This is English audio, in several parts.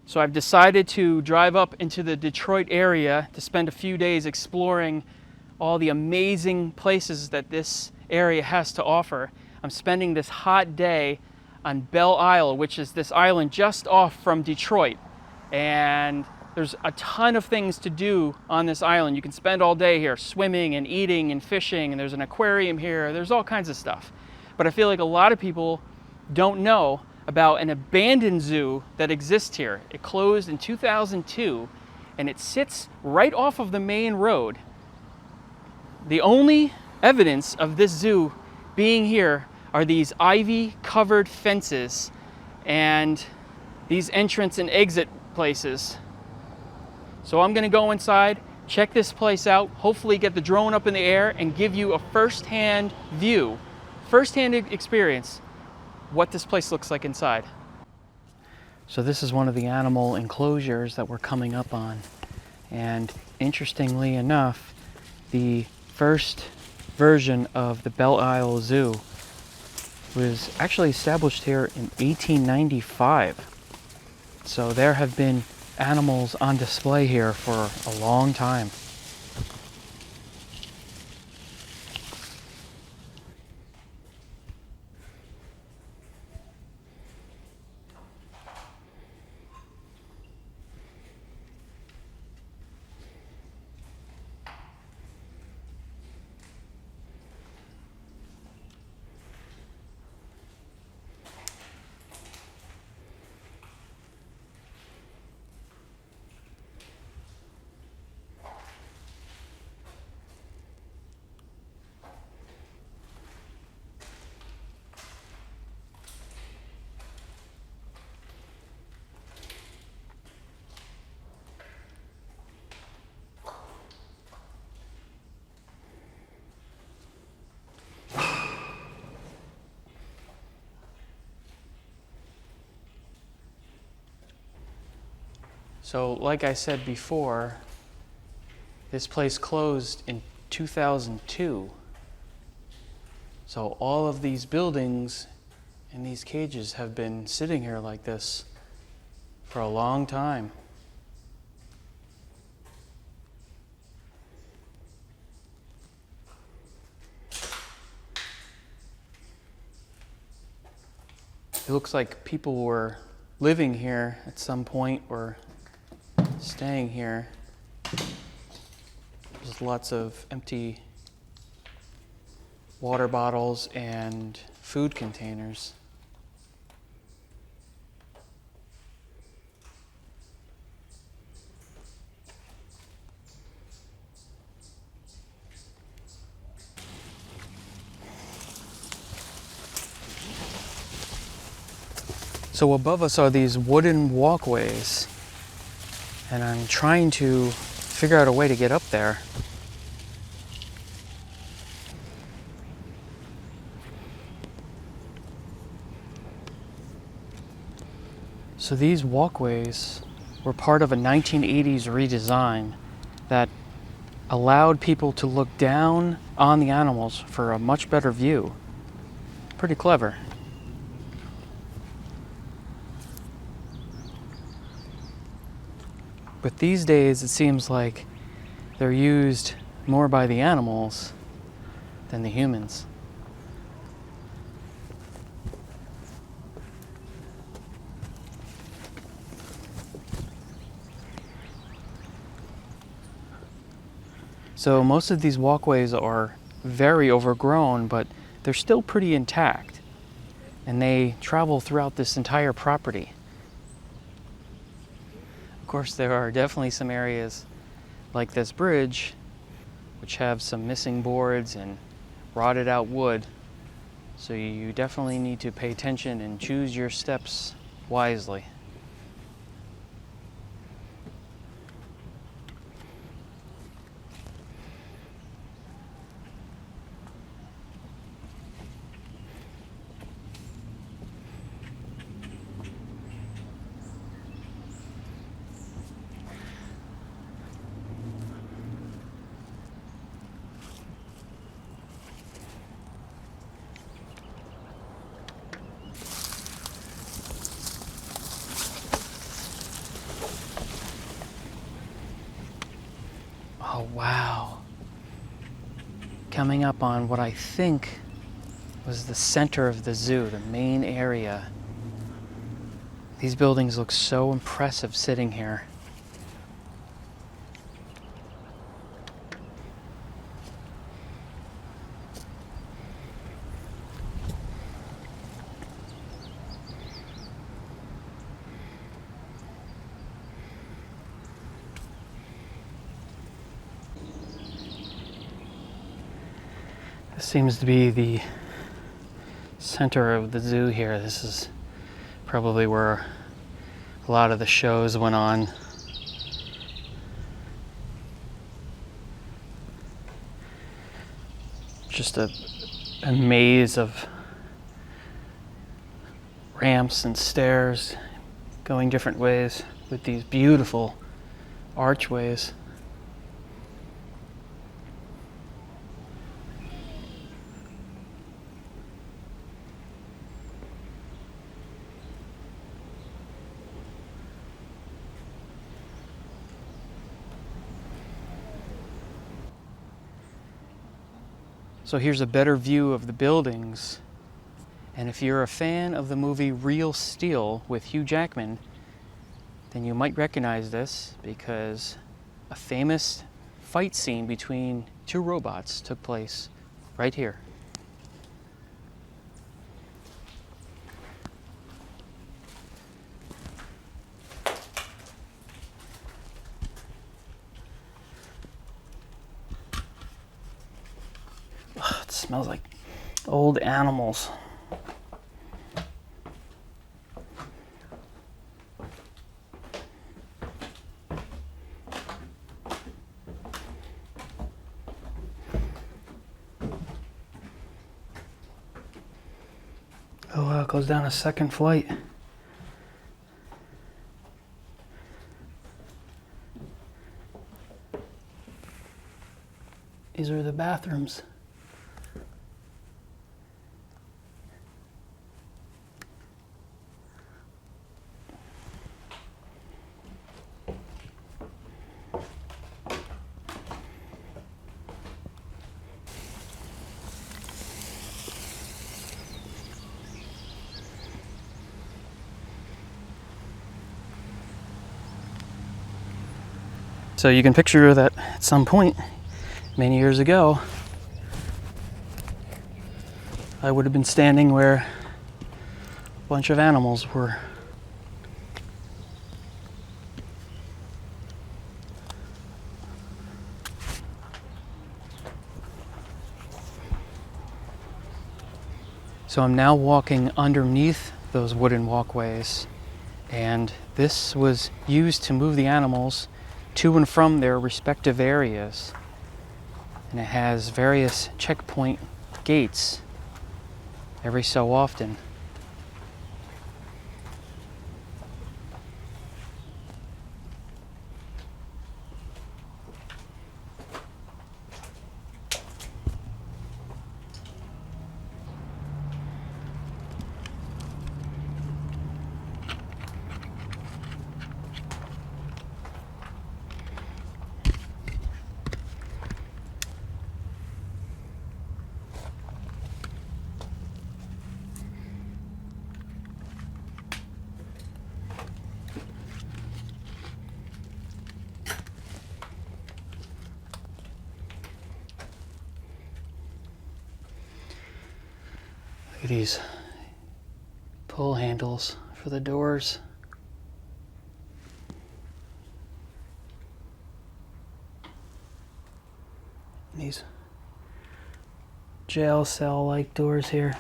So I've decided to drive up into the Detroit area to spend a few days exploring all the amazing places that this area has to offer. I'm spending this hot day on Belle Isle, which is this island just off from Detroit. And there's a ton of things to do on this island. You can spend all day here swimming and eating and fishing, and there's an aquarium here. There's all kinds of stuff. But I feel like a lot of people don't know about an abandoned zoo that exists here. It closed in 2002, and it sits right off of the main road. The only evidence of this zoo being here are these ivy-covered fences and these entrance and exit places. So I'm gonna go inside, check this place out, hopefully get the drone up in the air and give you a first-hand view, first-hand experience, what this place looks like inside. So this is one of the animal enclosures that we're coming up on. And interestingly enough, the first version of the Belle Isle Zoo was actually established here in 1895. So there have been animals on display here for a long time. So like I said before, this place closed in 2002. So all of these buildings and these cages have been sitting here like this for a long time. It looks like people were living here at some point or staying here. There's lots of empty water bottles and food containers. So above us are these wooden walkways, and I'm trying to figure out a way to get up there. So these walkways were part of a 1980s redesign that allowed people to look down on the animals for a much better view. Pretty clever. But these days it seems like they're used more by the animals than the humans. So most of these walkways are very overgrown, but they're still pretty intact. And they travel throughout this entire property. Of course, there are definitely some areas like this bridge which have some missing boards and rotted out wood. So you definitely need to pay attention and choose your steps wisely. Oh, wow. Coming up on what I think was the center of the zoo, the main area. These buildings look so impressive sitting here. This seems to be the center of the zoo here. This is probably where a lot of the shows went on. Just a maze of ramps and stairs going different ways with these beautiful archways. So here's a better view of the buildings. And if you're a fan of the movie Real Steel with Hugh Jackman, then you might recognize this because a famous fight scene between two robots took place right here. Ugh, it smells like old animals. Oh wow, it goes down a second flight. These are the bathrooms. So you can picture that at some point, many years ago, I would have been standing where a bunch of animals were. So I'm now walking underneath those wooden walkways, and this was used to move the animals to and from their respective areas. And it has various checkpoint gates every so often. Look at these pull handles for the doors. And these jail cell-like doors here.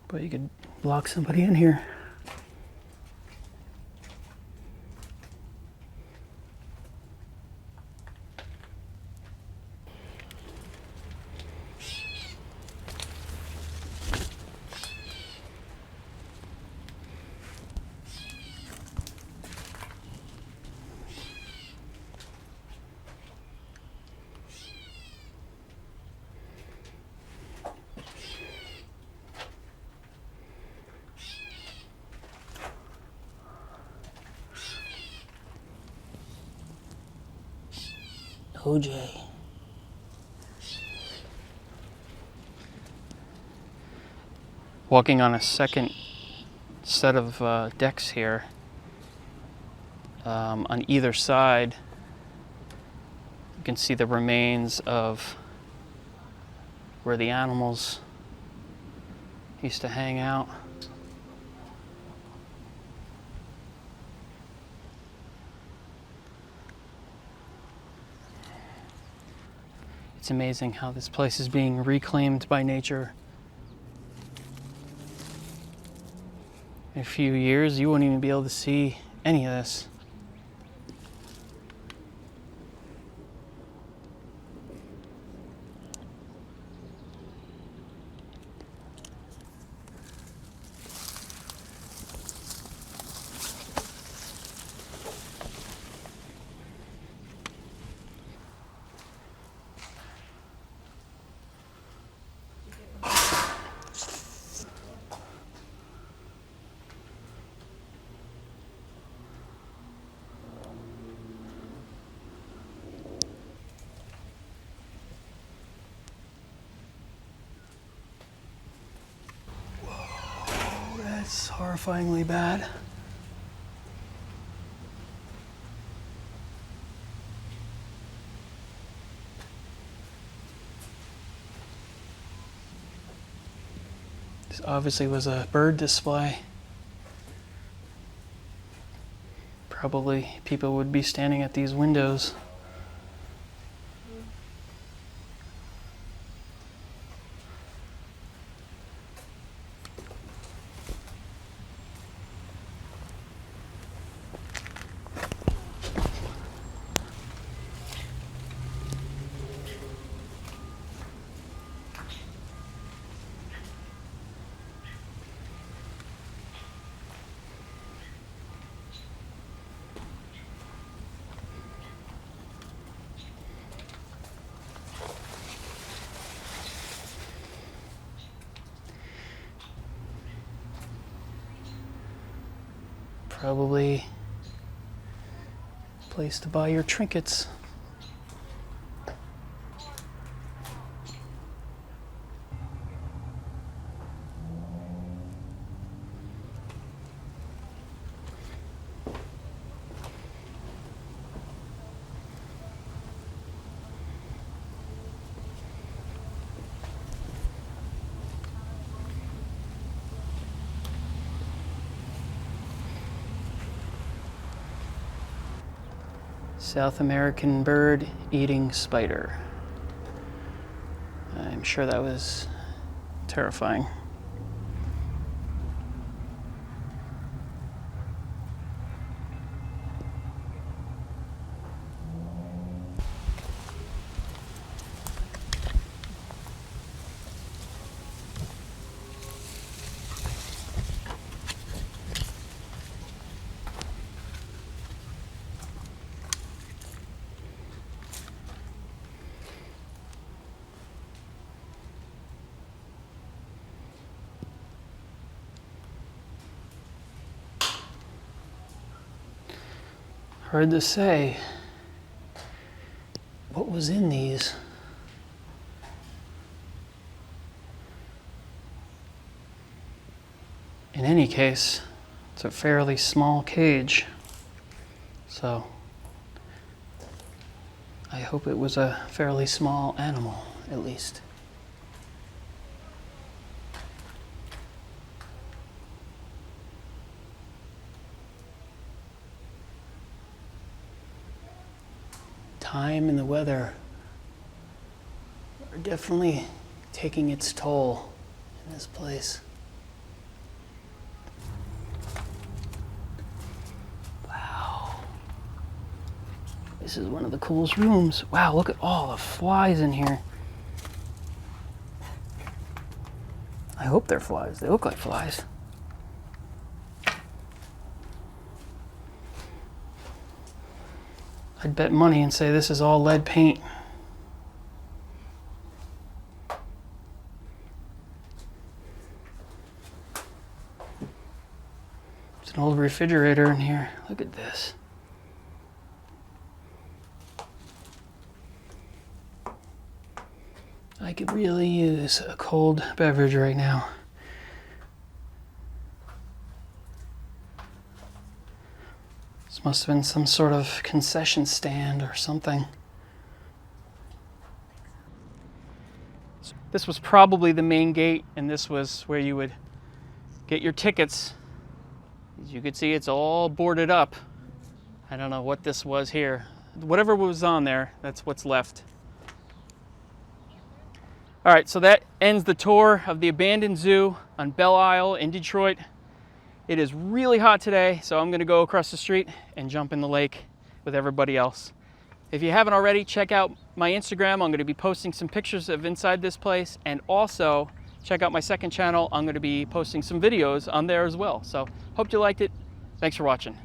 But you could lock somebody in here. OJ. Walking on a second set of decks here. On either side, you can see the remains of where the animals used to hang out. It's amazing how this place is being reclaimed by nature. In a few years, you won't even be able to see any of this. That's horrifyingly bad. This obviously was a bird display. Probably people would be standing at these windows. Probably a place to buy your trinkets. South American bird eating spider. I'm sure that was terrifying. Hard to say what was in these. In any case, it's a fairly small cage, so I hope it was a fairly small animal, at least. Time and the weather are definitely taking its toll in this place. Wow. This is one of the coolest rooms. Wow, look at all the flies in here. I hope they're flies. They look like flies. I'd bet money and say this is all lead paint. There's an old refrigerator in here. Look at this. I could really use a cold beverage right now. This must have been some sort of concession stand or something. This was probably the main gate, and this was where you would get your tickets. As you can see, it's all boarded up. I don't know what this was here. Whatever was on there, that's what's left. All right, so that ends the tour of the abandoned zoo on Belle Isle in Detroit. It is really hot today, so I'm gonna go across the street and jump in the lake with everybody else. If you haven't already, check out my Instagram. I'm gonna be posting some pictures of inside this place, and also check out my second channel. I'm gonna be posting some videos on there as well. So hope you liked it. Thanks for watching.